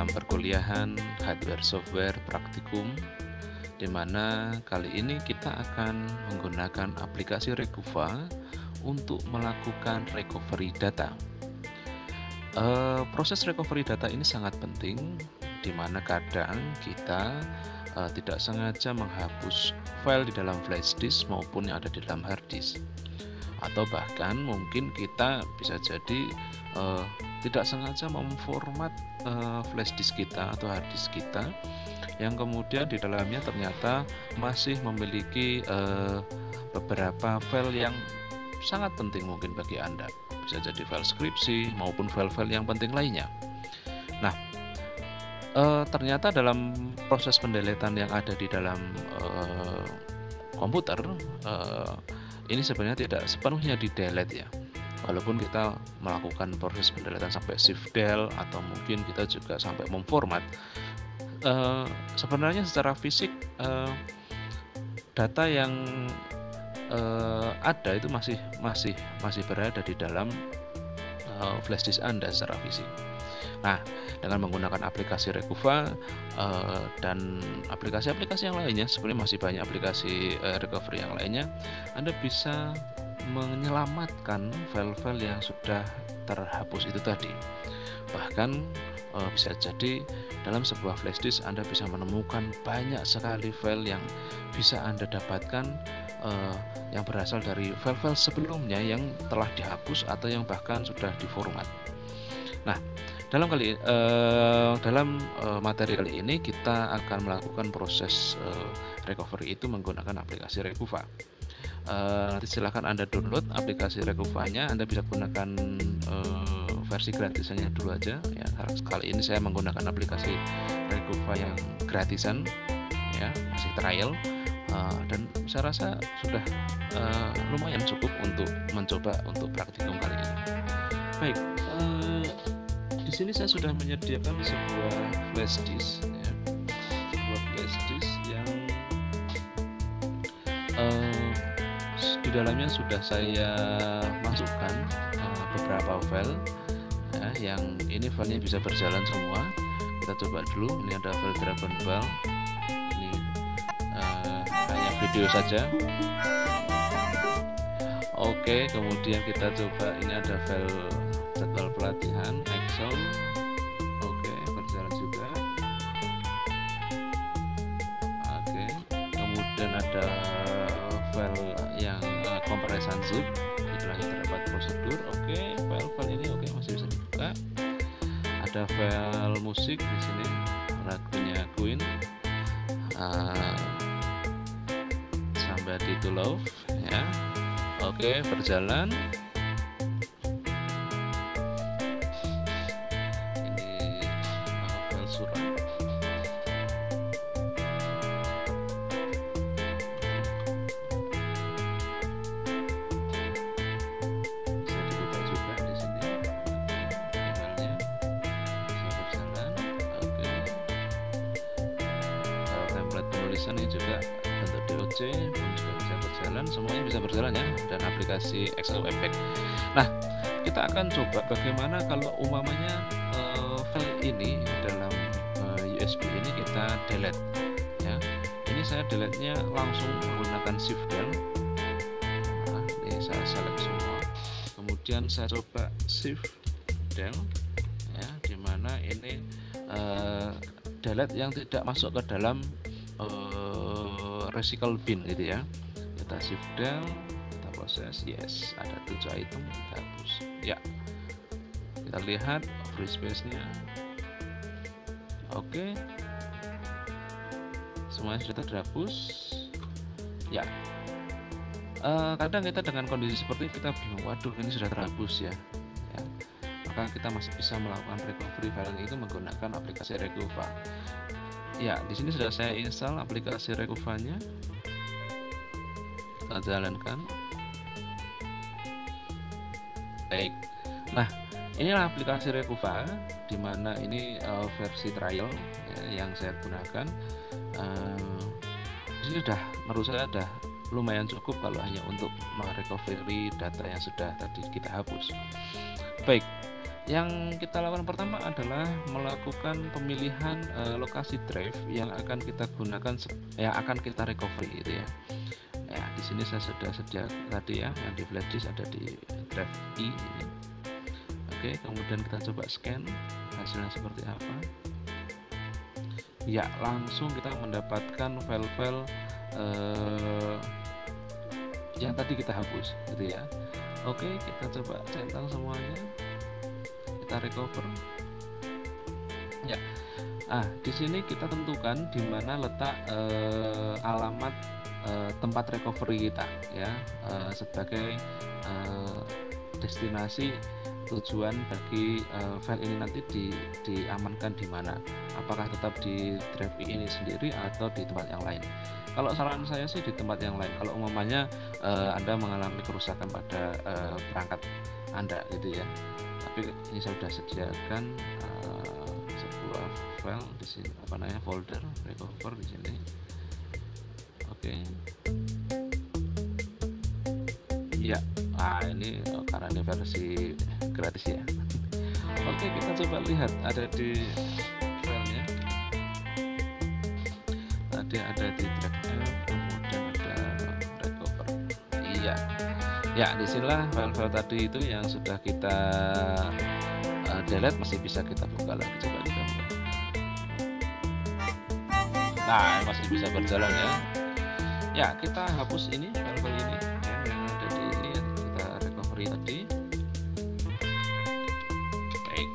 dalam perkuliahan hardware software praktikum, di mana kali ini kita akan menggunakan aplikasi Recuva untuk melakukan recovery data. Proses recovery data ini sangat penting, di mana kadang kita tidak sengaja menghapus file di dalam flash disk maupun yang ada di dalam hard disk, atau bahkan mungkin kita bisa jadi tidak sengaja memformat flash disk kita atau hard disk kita, yang kemudian di dalamnya ternyata masih memiliki beberapa file yang sangat penting mungkin bagi Anda. Bisa jadi file skripsi maupun file-file yang penting lainnya. Nah, ternyata dalam proses pendeletan yang ada di dalam komputer, ini sebenarnya tidak sepenuhnya di delete ya. Walaupun kita melakukan proses pendeletan sampai shift del atau mungkin kita juga sampai memformat, sebenarnya secara fisik data yang ada itu masih berada di dalam flash disk Anda secara fisik. Nah, dengan menggunakan aplikasi Recuva dan aplikasi-aplikasi yang lainnya, sebenarnya masih banyak aplikasi recovery yang lainnya, Anda bisa menyelamatkan file-file yang sudah terhapus itu tadi. Bahkan bisa jadi dalam sebuah flash disk Anda bisa menemukan banyak sekali file yang bisa Anda dapatkan yang berasal dari file-file sebelumnya yang telah dihapus atau yang bahkan sudah diformat. Nah, dalam materi kali ini kita akan melakukan proses recovery itu menggunakan aplikasi Recuva. Nanti silahkan Anda download aplikasi Recuvanya. Anda bisa gunakan versi gratisannya dulu aja ya. Kali ini saya menggunakan aplikasi Recuva yang gratisan ya, masih trial, dan saya rasa sudah lumayan cukup untuk mencoba untuk praktikum kali ini. Baik, di sini saya sudah menyediakan sebuah flash disk ya, sebuah flash disk yang di dalamnya sudah saya masukkan beberapa file ya, yang ini filenya bisa berjalan semua. Kita coba dulu. Ini ada file Dragonball, ini hanya video saja. Oke, kemudian kita coba, ini ada file jadwal pelatihan Excel. Oke, berjalan juga. Oke, kemudian ada file yang kompresan zip, di dalamnya terdapat prosedur. Oke, file-file ini oke, masih bisa dibuka. Ada file musik di sini, lagunya Queen, Somebody to Love ya. Oke, berjalan. Ini file surat. Bisa dibuka juga di sini. Filenya bisa berjalan. Oke. Kalau template penulisan ini juga bentuk DOC pun juga bisa berjalan, semuanya bisa berjalan ya, dan aplikasi Excel Effect. Nah, kita akan coba bagaimana kalau umpamanya file ini dalam USB ini kita delete ya. Ini saya delete-nya langsung menggunakan shift del. Nah, ini saya select semua, kemudian saya coba shift del ya, dimana ini delete yang tidak masuk ke dalam recycle bin gitu ya. Kita shift del, kita proses, yes, ada 7 item, kita hapus ya. Kita lihat free space nya. Oke, semuanya sudah terhapus ya. Kadang kita dengan kondisi seperti ini kita bingung, waduh ini sudah terhapus ya. Maka kita masih bisa melakukan recovery file itu menggunakan aplikasi Recuva. Ya, di sini sudah saya install aplikasi Recuvanya. Kita jalankan. Baik. Nah, inilah aplikasi Recuva, di mana ini versi trial ya, yang saya gunakan. Di sini menurut saya sudah lumayan cukup kalau hanya untuk merecovery data yang sudah tadi kita hapus. Baik. Yang kita lakukan pertama adalah melakukan pemilihan lokasi drive yang akan kita gunakan, yang akan kita recovery gitu ya. Ya, di sini saya sudah sedia tadi ya, yang di flash disk ada di drive E ini. Oke, kemudian kita coba scan hasilnya seperti apa. Ya, langsung kita mendapatkan file-file yang tadi kita hapus gitu ya. Oke, kita coba centang semuanya, kita recover. Ya, di sini kita tentukan di mana letak alamat tempat recovery kita ya, sebagai destinasi tujuan bagi file ini nanti diamankan di mana. Apakah tetap di drive ini sendiri atau di tempat yang lain? Kalau saran saya sih di tempat yang lain. Kalau umpamanya Anda mengalami kerusakan pada perangkat Anda gitu ya. Tapi ini saya sudah sediakan sebuah file di sini, apa namanya, folder recover di sini. Oke. Ya, ini karena ini versi gratis ya. Oke, kita coba lihat ada di filenya. Tadi ada di drive F, kemudian ada recover. Iya. Ya, disinilah file-file tadi itu yang sudah kita delete, masih bisa kita buka lagi. Coba kita buka. Nah, masih bisa berjalan ya. Ya, kita hapus ini file-file ini ya, yang ada di ini ya, kita recovery tadi. Baik.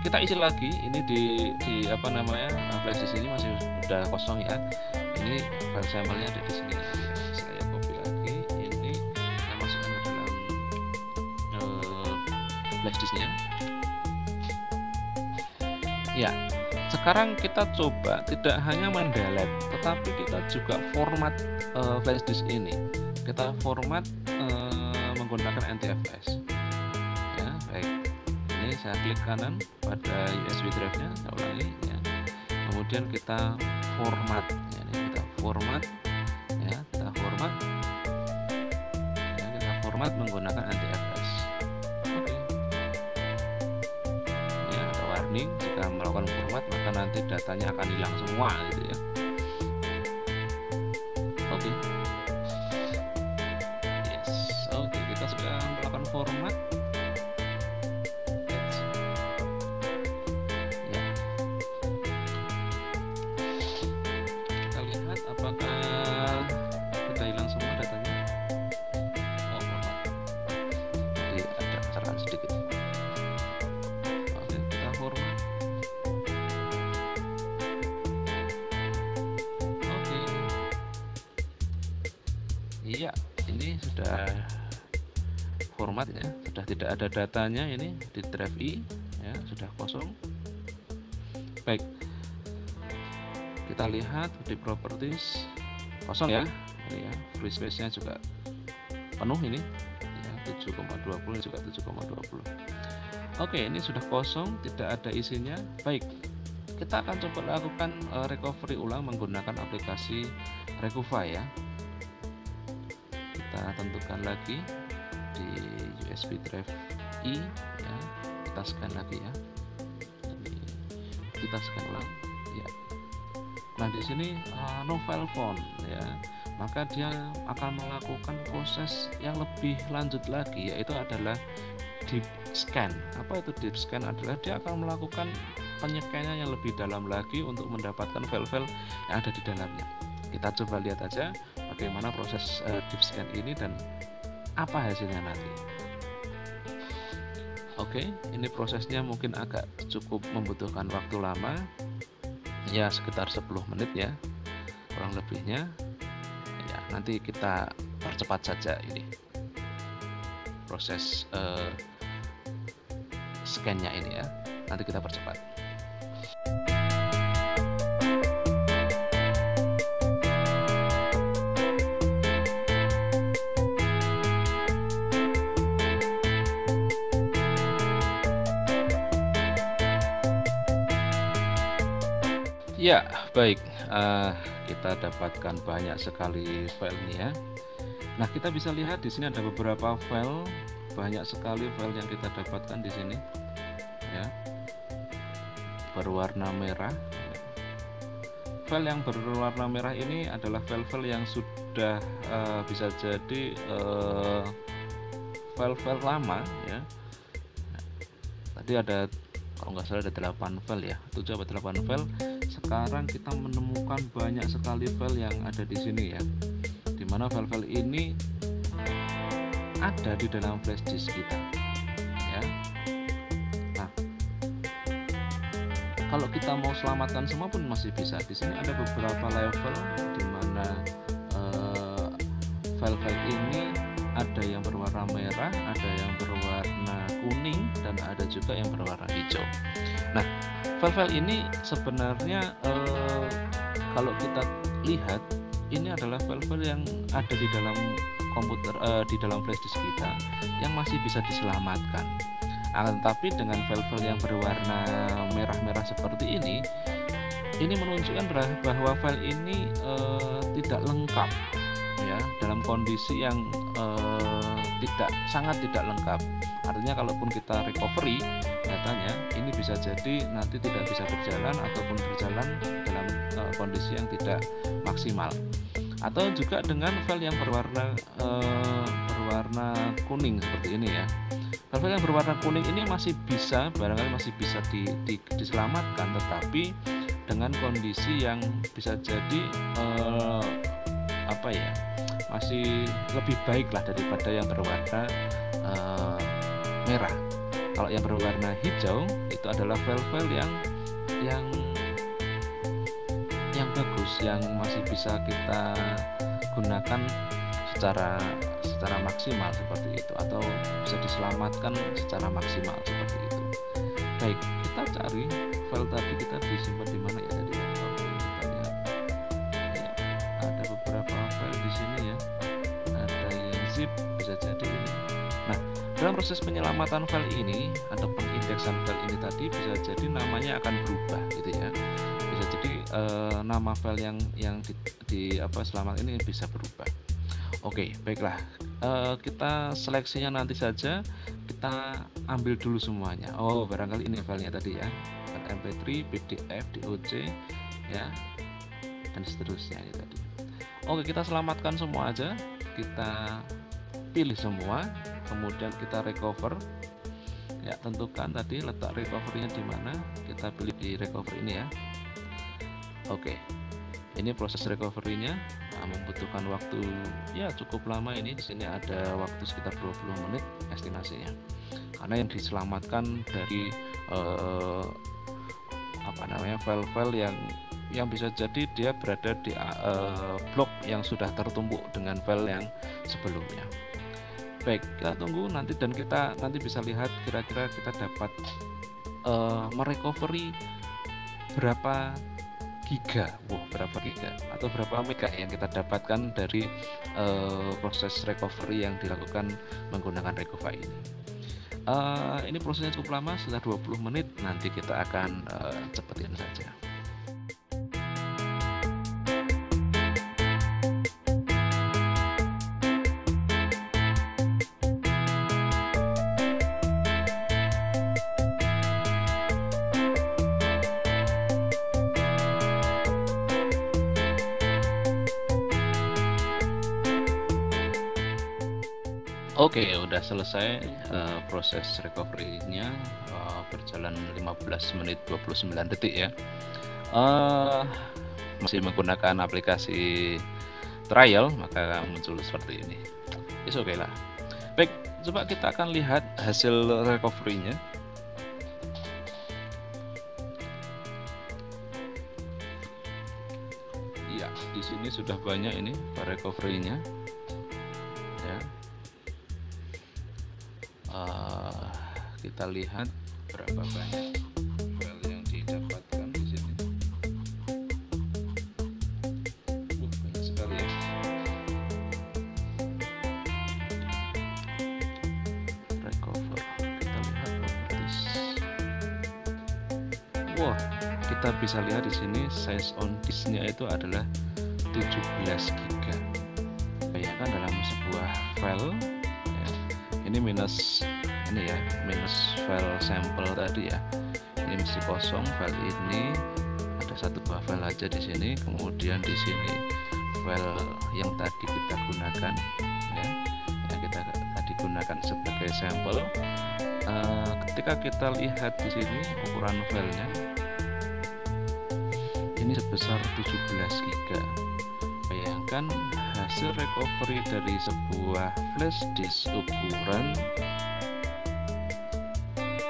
Kita isi lagi ini di apa namanya, flash disk ini masih udah kosong ya. Ini file sampelnya ada di sini. Saya copy lagi ini, saya masukkan ke dalam flash disknya. Ya, sekarang kita coba tidak hanya mendelete, tetapi kita juga format flash disk ini. Kita format menggunakan NTFS. Ya, baik. Ini saya klik kanan pada USB drive-nya, saya ulangi ya. Kemudian kita format, ya, ini kita format, ya, kita format, ya, kita format menggunakan NTFS. Oke. Ya, ada warning jika melakukan format maka nanti datanya akan hilang semua gitu ya. Oke. Yes. Oke, kita sudah melakukan format. Iya, ini sudah format ya, sudah tidak ada datanya ini di drive E ya, sudah kosong. Baik, kita lihat di properties kosong ya, ini ya, free space nya juga penuh ini ya, 7,20 juga 7,20. Oke, ini sudah kosong, tidak ada isinya. Baik, kita akan coba lakukan recovery ulang menggunakan aplikasi Recuva ya. Kita tentukan lagi di USB drive E ya, kita scan lagi ya. Jadi, kita scan ulang ya. Nah, di sini no file found ya, maka dia akan melakukan proses yang lebih lanjut lagi, yaitu adalah deep scan. Apa itu deep scan? Adalah dia akan melakukan penyekanya yang lebih dalam lagi untuk mendapatkan file-file yang ada di dalamnya. Kita coba lihat aja bagaimana proses deep scan ini dan apa hasilnya nanti. Oke, ini prosesnya mungkin agak cukup membutuhkan waktu lama ya, sekitar 10 menit ya kurang lebihnya ya. Nanti kita percepat saja ini proses scan-nya ini ya, nanti kita percepat. Ya, baik, kita dapatkan banyak sekali file ini ya. Nah, kita bisa lihat di sini ada beberapa file banyak sekali file yang kita dapatkan di sini ya, berwarna merah. File yang berwarna merah ini adalah file-file yang sudah bisa jadi file-file lama ya. Tadi ada, kalau nggak salah ada 8 file ya, 7 atau 8 file. Sekarang kita menemukan banyak sekali file yang ada di sini ya, dimana file-file ini ada di dalam flash disk kita ya. Nah, kalau kita mau selamatkan semua pun masih bisa. Di sini ada beberapa level di mana file-file ini ada yang berwarna merah, ada yang berwarna kuning, dan ada juga yang berwarna hijau. Nah, file-file ini sebenarnya kalau kita lihat, ini adalah file-file yang ada di dalam komputer, di dalam flash disk kita yang masih bisa diselamatkan. Tetapi dengan file-file yang berwarna merah-merah seperti ini menunjukkan bahwa file ini tidak lengkap ya, dalam kondisi yang sangat tidak lengkap. Artinya kalaupun kita recovery datanya, ini bisa jadi nanti tidak bisa berjalan ataupun berjalan dalam kondisi yang tidak maksimal. Atau juga dengan file yang berwarna kuning seperti ini ya. File yang berwarna kuning ini masih bisa, barangkali masih bisa diselamatkan, tetapi dengan kondisi yang bisa jadi masih lebih baik lah daripada yang berwarna merah. Kalau yang berwarna hijau itu adalah file-file yang bagus, yang masih bisa kita gunakan secara maksimal seperti itu, atau bisa diselamatkan secara maksimal seperti itu. Baik, kita cari file tadi, kita disimpan di mana ya tadi? Kita lihat ya, ada beberapa file di sini ya, ada yang zip, bisa jadi ini. Nah, dalam proses penyelamatan file ini atau pengindeksan file ini tadi, bisa jadi namanya akan berubah gitu ya. Bisa jadi nama file yang selamat ini bisa berubah. Oke, baiklah, kita seleksinya nanti saja, kita ambil dulu semuanya. Oh, barangkali ini filenya tadi ya, MP3, PDF, DOC ya, dan seterusnya ini tadi. Oke, kita selamatkan semua aja, kita pilih semua, kemudian kita recover ya. Tentukan tadi letak recovery-nya di mana, kita pilih di recovery ini ya. Oke, ini proses recovery-nya membutuhkan waktu ya cukup lama. Ini di sini ada waktu sekitar 20 menit estimasinya, karena yang diselamatkan dari file-file yang bisa jadi dia berada di blok yang sudah tertumpuk dengan file yang sebelumnya. Baik, kita tunggu nanti, dan kita nanti bisa lihat kira-kira kita dapat merecovery berapa giga, berapa giga atau berapa mega yang kita dapatkan dari proses recovery yang dilakukan menggunakan Recover ini. Ini prosesnya cukup lama, sekitar 20 menit. Nanti kita akan cepetin saja. Oke, udah selesai proses recovery-nya, berjalan 15 menit 29 detik ya. Masih menggunakan aplikasi trial, maka muncul seperti ini. Oke lah. Baik, coba kita akan lihat hasil recovery-nya. Ya, di sini sudah banyak ini recovery-nya. Ya. Kita lihat berapa banyak file yang didapatkan di sini. Banyak sekali ya. Recover. Kita lihat properties. Wah, kita bisa lihat di sini size on disk-nya itu adalah 17 GB. Bayangkan dalam sebuah file ini minus ini ya, minus file sampel tadi ya. Ini mesti kosong file ini, ada satu buah file aja di sini. Kemudian di sini file yang tadi kita gunakan ya, yang kita tadi gunakan sebagai sampel. Ketika kita lihat di sini ukuran filenya ini sebesar 17 GB. Bayangkan hasil recovery dari sebuah flash disk ukuran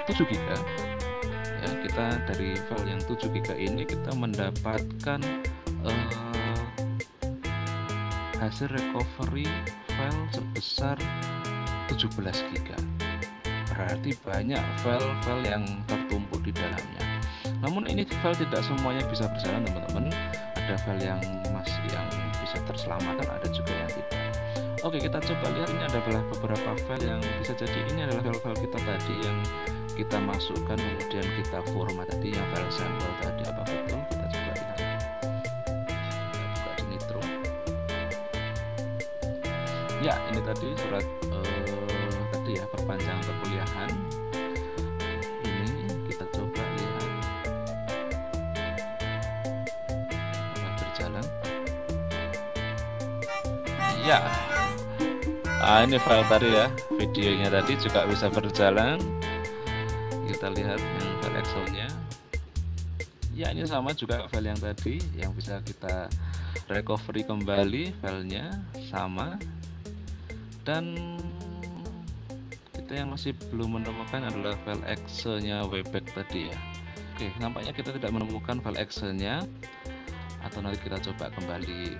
7 GB ya, kita dari file yang 7 GB ini kita mendapatkan hasil recovery file sebesar 17 GB. Berarti banyak file-file yang tertumpuk di dalamnya. Namun ini file tidak semuanya bisa berjalan teman-teman. Ada file yang masih yang bisa terselamatkan, ada juga yang tidak. Oke, kita coba lihat, ini adalah beberapa file yang bisa jadi ini adalah file-file kita tadi yang kita masukkan kemudian kita format tadi, yang file sampel tadi. Apa betul? Kita coba lihat. Kita buka di Nitro. Ya, ini tadi surat tadi ya, perpanjangan perkuliahan. Ini kita coba lihat apakah berjalan. Ya, ini file tadi ya, videonya tadi juga bisa berjalan. Kita lihat yang file Excel-nya. Ya, ini sama juga file yang tadi, yang bisa kita recovery kembali, filenya sama. Dan kita yang masih belum menemukan adalah file Excel-nya Webpack tadi ya. Oke, nampaknya kita tidak menemukan file Excel-nya, atau nanti kita coba kembali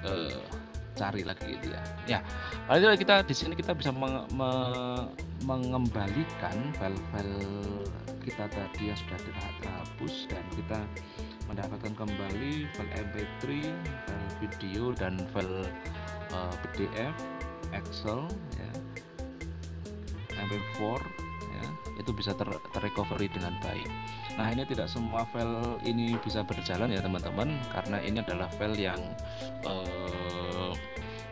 cari lagi gitu ya. Ya, paling kita di sini kita bisa mengembalikan file-file kita tadi yang sudah terhapus, dan kita mendapatkan kembali file MP3, file video, dan file PDF, Excel ya, MP4 ya, itu bisa terrecovery dengan baik. Nah, ini tidak semua file ini bisa berjalan ya teman-teman, karena ini adalah file yang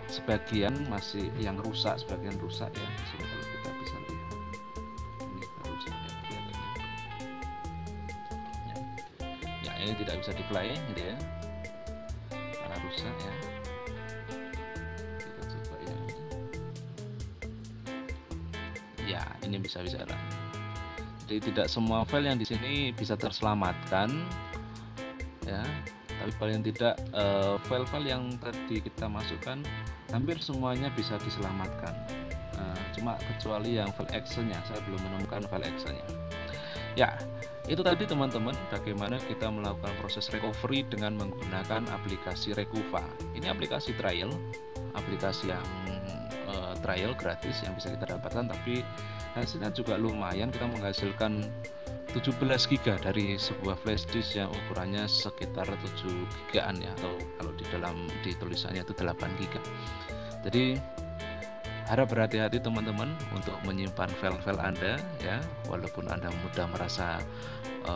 sebagian masih yang rusak, sebagian rusak ya. Sini kalau kita bisa lihat, ini rusak ya, ya, ini tidak bisa di play gitu ya, karena rusak ya. Kita coba ya, ini bisa jalan. Jadi tidak semua file yang di sini bisa terselamatkan ya, tapi paling tidak file-file yang tadi kita masukkan hampir semuanya bisa diselamatkan. Cuma kecuali yang file Excel-nya, saya belum menemukan file Excel-nya. Ya, itu tadi teman-teman bagaimana kita melakukan proses recovery dengan menggunakan aplikasi Rekuva. Ini aplikasi trial, aplikasi yang trial gratis yang bisa kita dapatkan, tapi hasilnya juga lumayan. Kita menghasilkan 17 GB dari sebuah flash disk yang ukurannya sekitar 7 GB-an ya, atau kalau di tulisannya itu 8 GB. Jadi harap berhati-hati teman-teman untuk menyimpan file-file Anda ya, walaupun Anda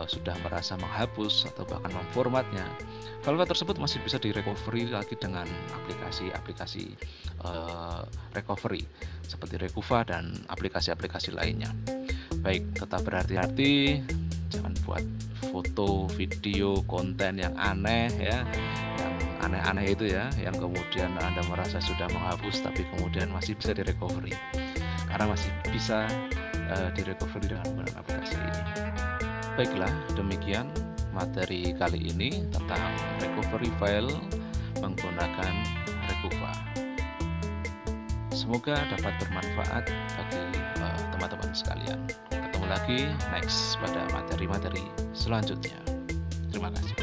sudah merasa menghapus atau bahkan memformatnya, file-file tersebut masih bisa direcovery lagi dengan aplikasi recovery seperti Rekuva dan aplikasi-aplikasi lainnya. Baik, tetap berhati-hati, jangan buat foto, video, konten yang aneh ya, yang aneh-aneh itu ya, yang kemudian Anda merasa sudah menghapus tapi kemudian masih bisa direcovery, karena masih bisa direcovery dengan menggunakan aplikasi ini. Baiklah, demikian materi kali ini tentang recovery file menggunakan Rekuva. Semoga dapat bermanfaat bagi teman-teman sekalian. Ketemu lagi next pada materi-materi selanjutnya. Terima kasih.